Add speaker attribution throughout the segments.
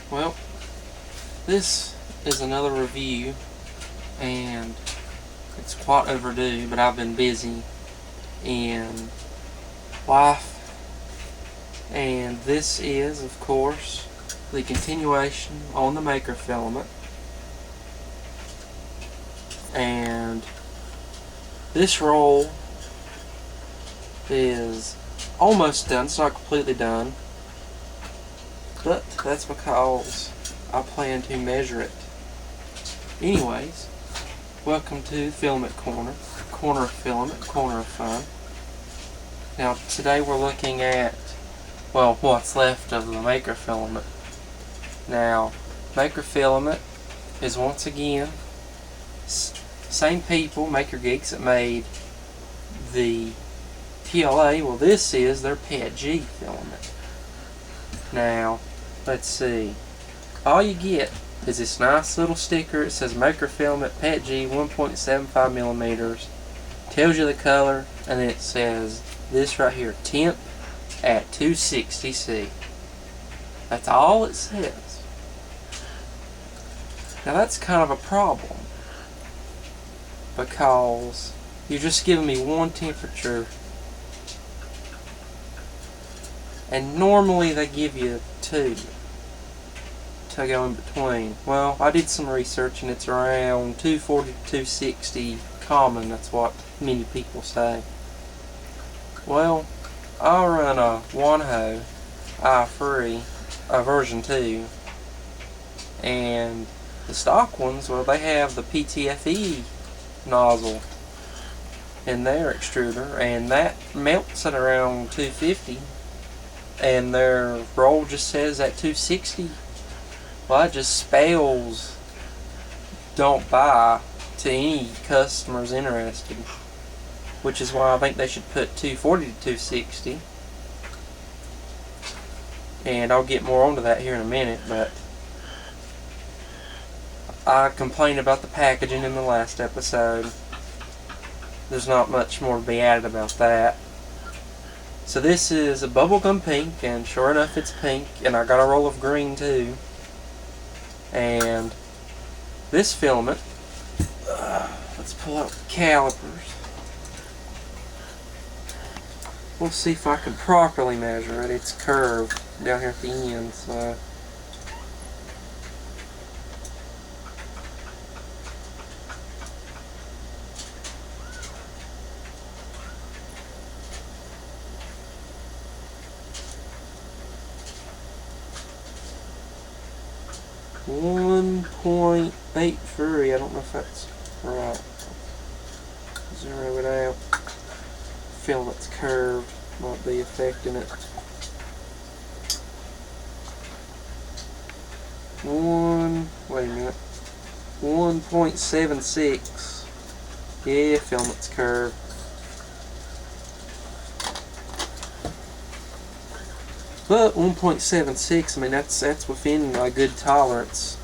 Speaker 1: Well, this is another review, and it's quite overdue, but I've been busy in life. And this is, of course, the continuation on the Maker Filament. And this roll is almost done. It's not completely done, but that's because I plan to measure it. Anyways, welcome to Filament Corner. Corner of Filament, corner of fun. Now today we're looking at, well, what's left of the Maker Filament. Now, Maker Filament is once again same people, Makergeeks, that made the TLA. Well, this is their petg filament. Now, let's see. All you get is this nice little sticker. It says Maker Filament petg 1.75 millimeters. Tells you the color, and then it says this right here, temp at 260°C. That's all it says. Now that's kind of a problem, because you're just giving me one temperature, and normally they give you two to go in between. Well, I did some research and it's around 240 to 260 common. That's what many people say. Well, I run a Wanho i3 version 2, and the stock ones, well, they have the PTFE nozzle in their extruder, and that melts at around 250, and their roll just says at 260. Well, that just spells don't buy to any customers interested, which is why I think they should put 240 to 260, and I'll get more onto that here in a minute. But I complained about the packaging in the last episode. There's not much more to be added about that. So this is a bubblegum pink, and sure enough it's pink, and I got a roll of green too. And this filament, let's pull out the calipers. We'll see if I can properly measure it. It's curved down here at the end, so .83. I don't know if that's right. Zero it out. Filament's curved, might be affecting it. Wait a minute. 1.76. Yeah, filament's curved. But 1.76, I mean, that's within a good tolerance.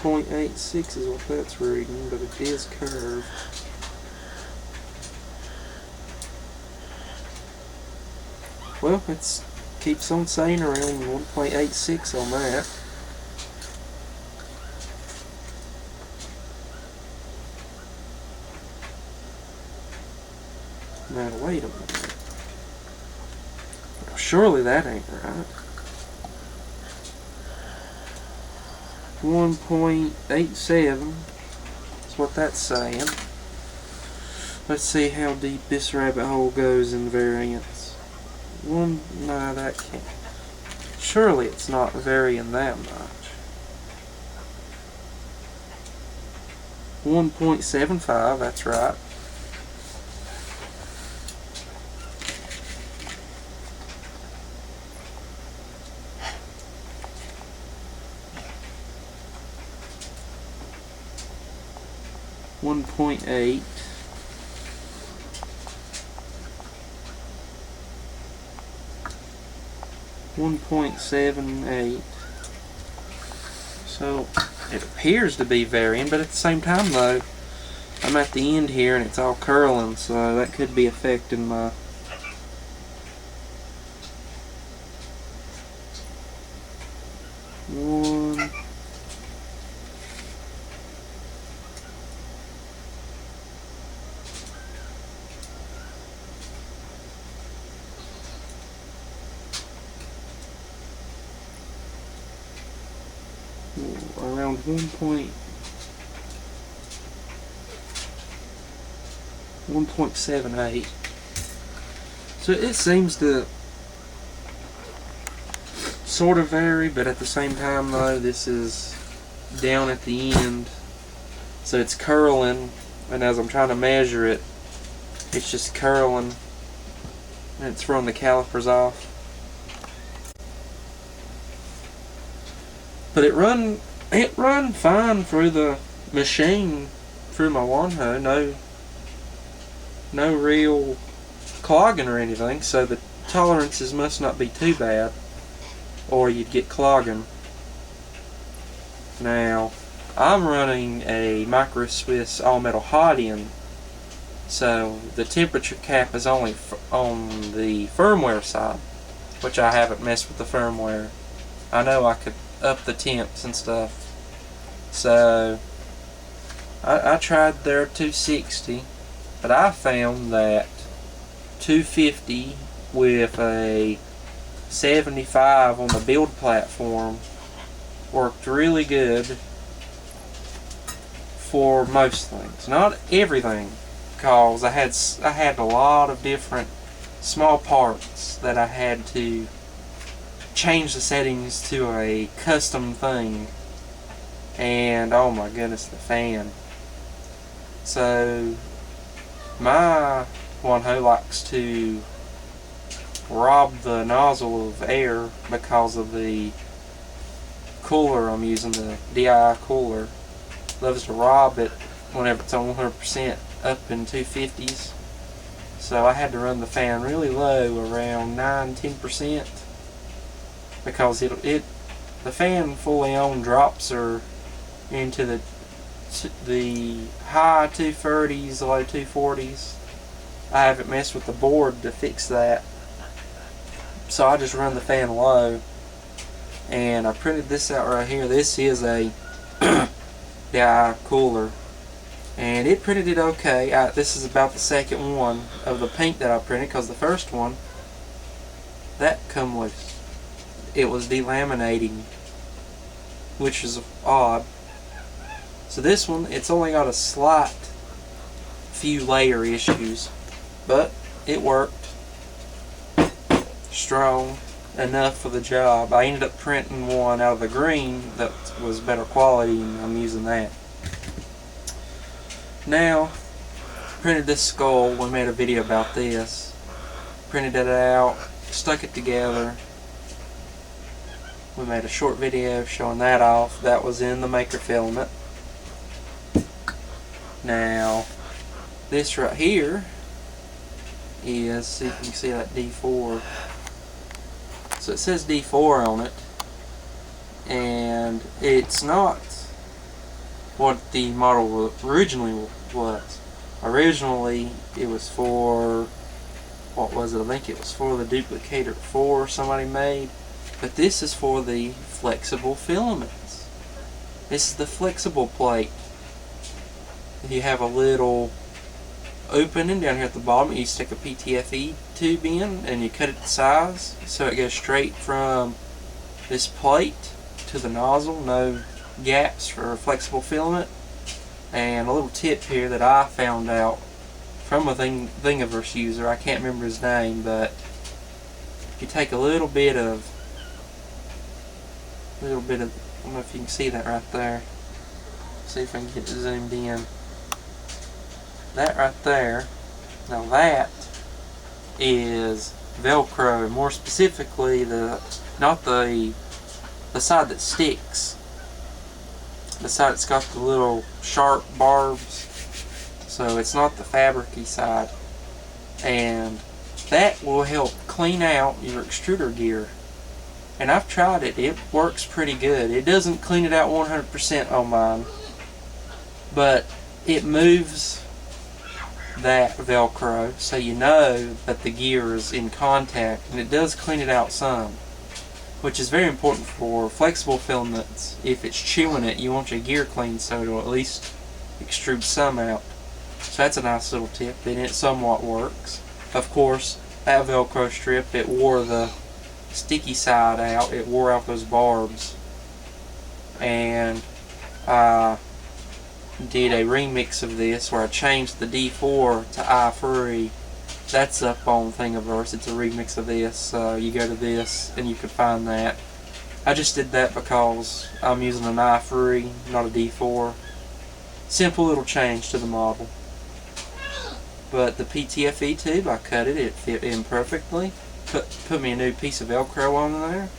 Speaker 1: .86 is what that's reading, but it is curved. Well, it keeps on saying around 1.86 on that. Now wait a minute. Well, surely that ain't right. 1.87 is what that's saying. Let's see how deep this rabbit hole goes in variance. No, that can't. Surely it's not varying that much. 1.75, that's right. .8. 1.78. So it appears to be varying, but at the same time though, I'm at the end here and it's all curling, so that could be affecting my one. Around 1.78. So it seems to sort of vary, but at the same time though, this is down at the end, so it's curling, and as I'm trying to measure it, it's just curling, and it's throwing the calipers off. But it run fine through the machine, through my lawn hoe. No real clogging or anything, so the tolerances must not be too bad, or you'd get clogging. Now, I'm running a Micro Swiss all metal hot end, so the temperature cap is only on the firmware side, which I haven't messed with the firmware. I know I could up the temps and stuff, so I tried their 260, but I found that 250 with a 75 on the build platform worked really good for most things. Not everything, because I had a lot of different small parts that I had to change the settings to a custom thing, and oh my goodness, the fan. So my one hoe likes to rob the nozzle of air because of the cooler I'm using, the DI cooler. Loves to rob it whenever it's on 100% up in 250s. So I had to run the fan really low, around 9-10%, because the fan fully on drops her into the high 230s, low 240s. I haven't messed with the board to fix that, so I just run the fan low. And I printed this out right here. This is a DI cooler, and it printed it okay. This is about the second one of the pink that I printed, because the first one, that come loose. It was delaminating, which is odd. So this one, it's only got a slight few layer issues, but it worked. Strong enough for the job. I ended up printing one out of the green that was better quality, and I'm using that. Now, printed this skull. We made a video about this. Printed it out, stuck it together. We made a short video showing that off. That was in the Maker Filament. Now, this right here is, see if you can see that D4. So it says D4 on it, and it's not what the model originally was. Originally, it was for, what was it? I think it was for the Duplicator 4 somebody made. But this is for the flexible filaments. This is the flexible plate. You have a little opening down here at the bottom. You stick a PTFE tube in, and you cut it to size so it goes straight from this plate to the nozzle. No gaps for flexible filament. And a little tip here that I found out from a thingiverse user. I can't remember his name, but you take a little bit of, I don't know if you can see that right there. See if I can get it zoomed in. That right there, now that is Velcro, more specifically not the side that sticks, the side that's got the little sharp barbs. So it's not the fabricy side, and that will help clean out your extruder gear. And I've tried it. It works pretty good. It doesn't clean it out 100% on mine, but it moves that Velcro so you know that the gear is in contact, and it does clean it out some, which is very important for flexible filaments. If it's chewing it, you want your gear clean so it'll at least extrude some out. So that's a nice little tip, and it somewhat works. Of course, that Velcro strip, it wore the sticky side out, it wore out those barbs, and I did a remix of this where I changed the D4 to I3. That's up on Thingiverse. It's a remix of this. You go to this and you can find that. I just did that because I'm using an I3, not a D4. Simple little change to the model. But the PTFE tube, I cut it. It fit in perfectly. Put me a new piece of Velcro on there.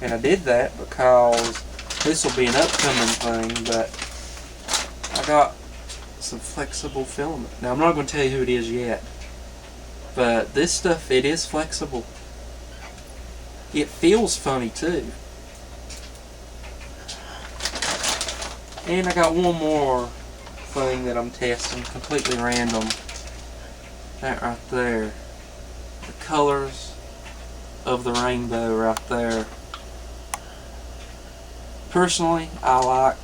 Speaker 1: And I did that because this will be an upcoming thing, but I got some flexible filament. Now I'm not going to tell you who it is yet, but this stuff, it is flexible. It feels funny too. And I got one more thing that I'm testing, completely random. That right there. The colors of the rainbow right there. Personally, I like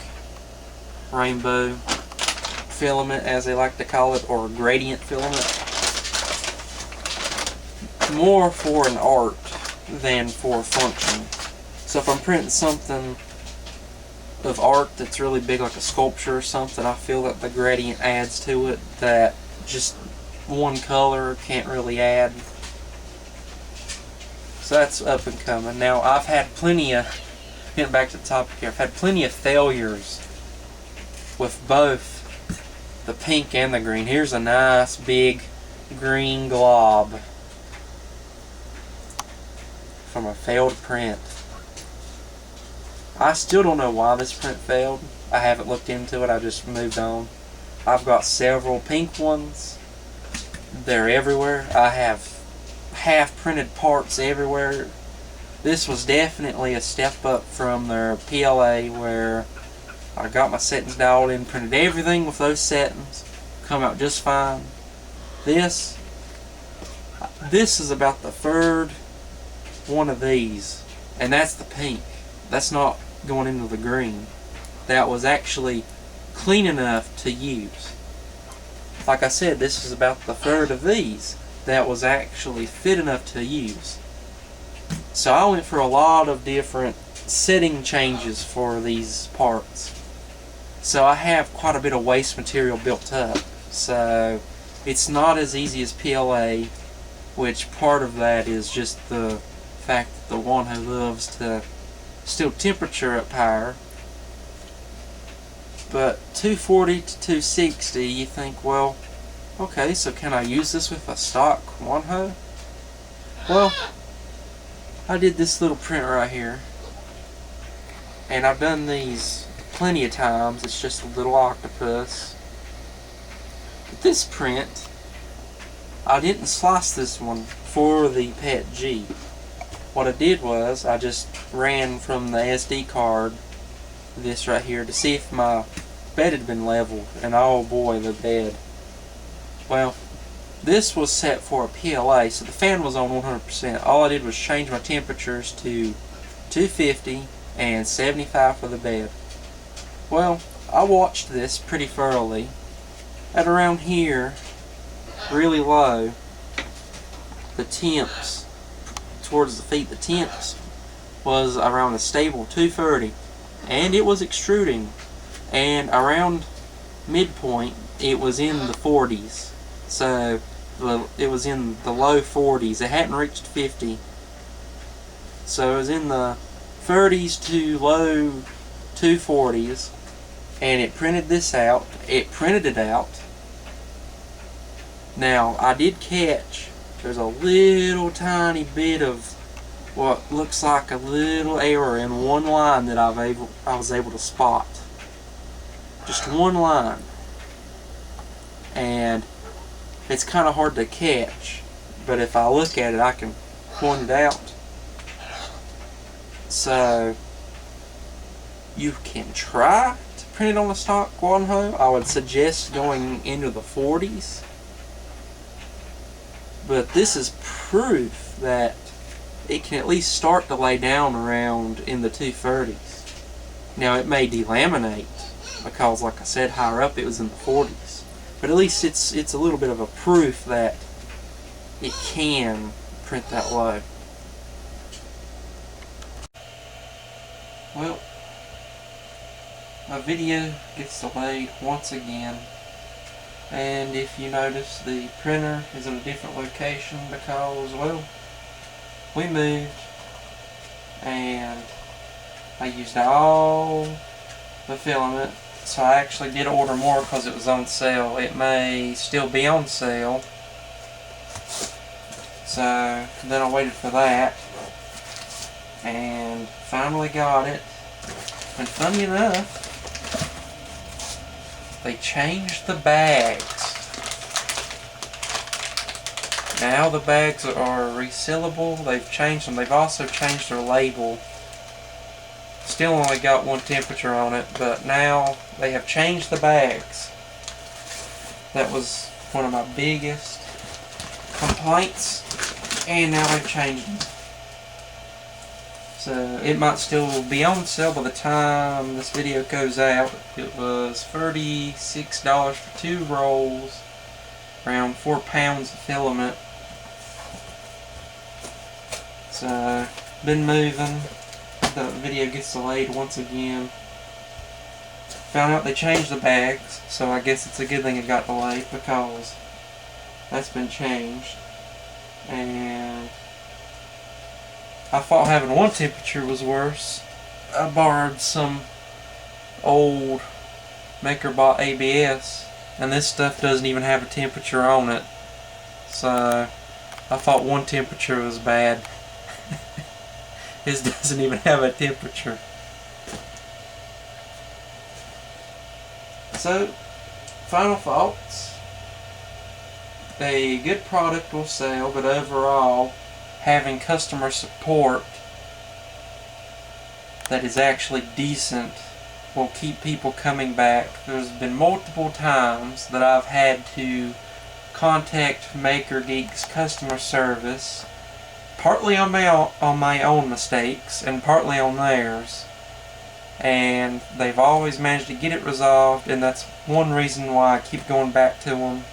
Speaker 1: rainbow filament, as they like to call it, or gradient filament, more for an art than for function. So if I'm printing something of art that's really big, like a sculpture or something, I feel that the gradient adds to it that just one color can't really add. So that's up and coming. Now I've had plenty of, getting back to the topic here, I've had plenty of failures with both the pink and the green. Here's a nice big green glob from a failed print. I still don't know why this print failed. I haven't looked into it, I just moved on. I've got several pink ones. They're everywhere. I have half printed parts everywhere. This was definitely a step up from their PLA, where I got my settings dialed in, printed everything with those settings, come out just fine. This is about the third one of these, and that's the pink. That's not going into the green. That was actually clean enough to use. Like I said, this is about the third of these that was actually fit enough to use. So I went for a lot of different setting changes for these parts. So I have quite a bit of waste material built up. So it's not as easy as PLA, which part of that is just the fact that the one who loves to still temperature up higher. But 240 to 260, you think, well, okay, so can I use this with a stock one-hoe? Well, I did this little print right here, and I've done these plenty of times. It's just a little octopus. But this print, I didn't slice this one for the petg. What I did was I just ran from the SD card this right here to see if my bed had been leveled, and oh boy, the bed. Well, this was set for a PLA, so the fan was on 100%. All I did was change my temperatures to 250 and 75 for the bed. Well, I watched this pretty thoroughly. At around here, really low, the temps towards the feet, the temps was around a stable 230, and it was extruding, and around midpoint it was in the 40s. So it was in the low 40s. It hadn't reached 50. So it was in the 30s to low 240s. And it printed this out. It printed it out. Now, I did catch, there's a little tiny bit of what looks like a little error in one line that I was able to spot. Just one line. And it's kind of hard to catch, but if I look at it, I can point it out. So you can try to print it on a stock Guanho. I would suggest going into the 40s. But this is proof that it can at least start to lay down around in the 230s. Now it may delaminate because, like I said, higher up it was in the 40s. But at least it's a little bit of a proof that it can print that low. Well, my video gets delayed once again, and if you notice, the printer is in a different location because, well, we moved and I used all the filament, so I actually did order more because it was on sale. It may still be on sale, so then I waited for that and finally got it. And funny enough, they changed the bags. Now the bags are resealable. They've changed them. They've also changed their label. Still only got one temperature on it, but now they have changed the bags. That was one of my biggest complaints, and now they've changed them. So it might still be on sale by the time this video goes out. It was $36 for 2 rolls, around 4 pounds of filament. So, been moving. The video gets delayed once again. Found out they changed the bags, so I guess it's a good thing it got delayed because that's been changed. And I thought having one temperature was worse. I borrowed some old MakerBot ABS, and this stuff doesn't even have a temperature on it. So I thought one temperature was bad. This doesn't even have a temperature. So, final thoughts. A good product will sell, but overall, having customer support that is actually decent will keep people coming back. There's been multiple times that I've had to contact Makergeeks customer service, partly on my own mistakes and partly on theirs, and they've always managed to get it resolved. And that's one reason why I keep going back to them,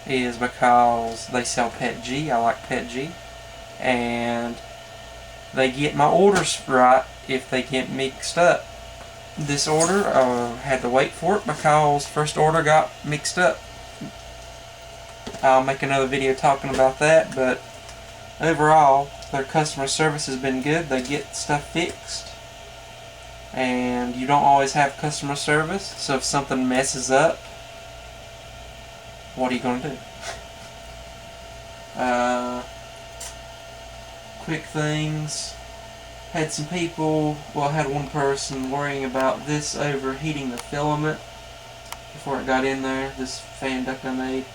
Speaker 1: is because they sell petg. I like petg, and they get my orders right if they get mixed up. This order, I had to wait for it because first order got mixed up. I'll make another video talking about that, but overall, their customer service has been good. They get stuff fixed, and you don't always have customer service, so if something messes up, what are you going to do? Quick things. Had some people, well, I had one person worrying about this overheating the filament before it got in there. This fan duct I made.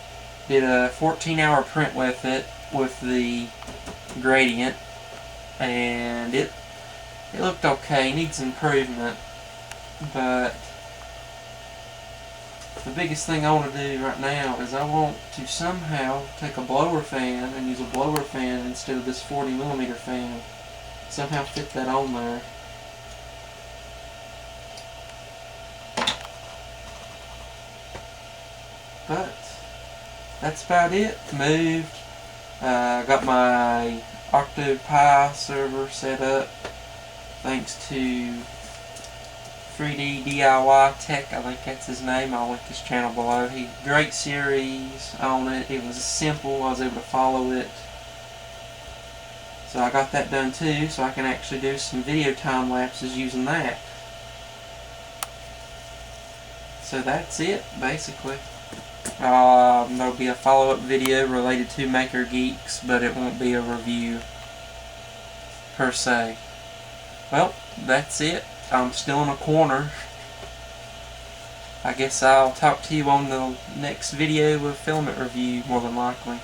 Speaker 1: Did a 14-hour print with it, with the gradient, and it looked okay. Needs improvement, but the biggest thing I want to do right now is I want to somehow take a blower fan and use a blower fan instead of this 40mm fan. Somehow fit that on there. But that's about it. Moved. Got my OctoPi server set up thanks to 3D DIY Tech, I think that's his name. I'll link his channel below. Great series on it. It was simple. I was able to follow it. So I got that done too, so I can actually do some video time lapses using that. So that's it, basically. There'll be a follow-up video related to Makergeeks, but it won't be a review per se. Well, that's it. I'm still in a corner. I guess I'll talk to you on the next video with filament review, more than likely.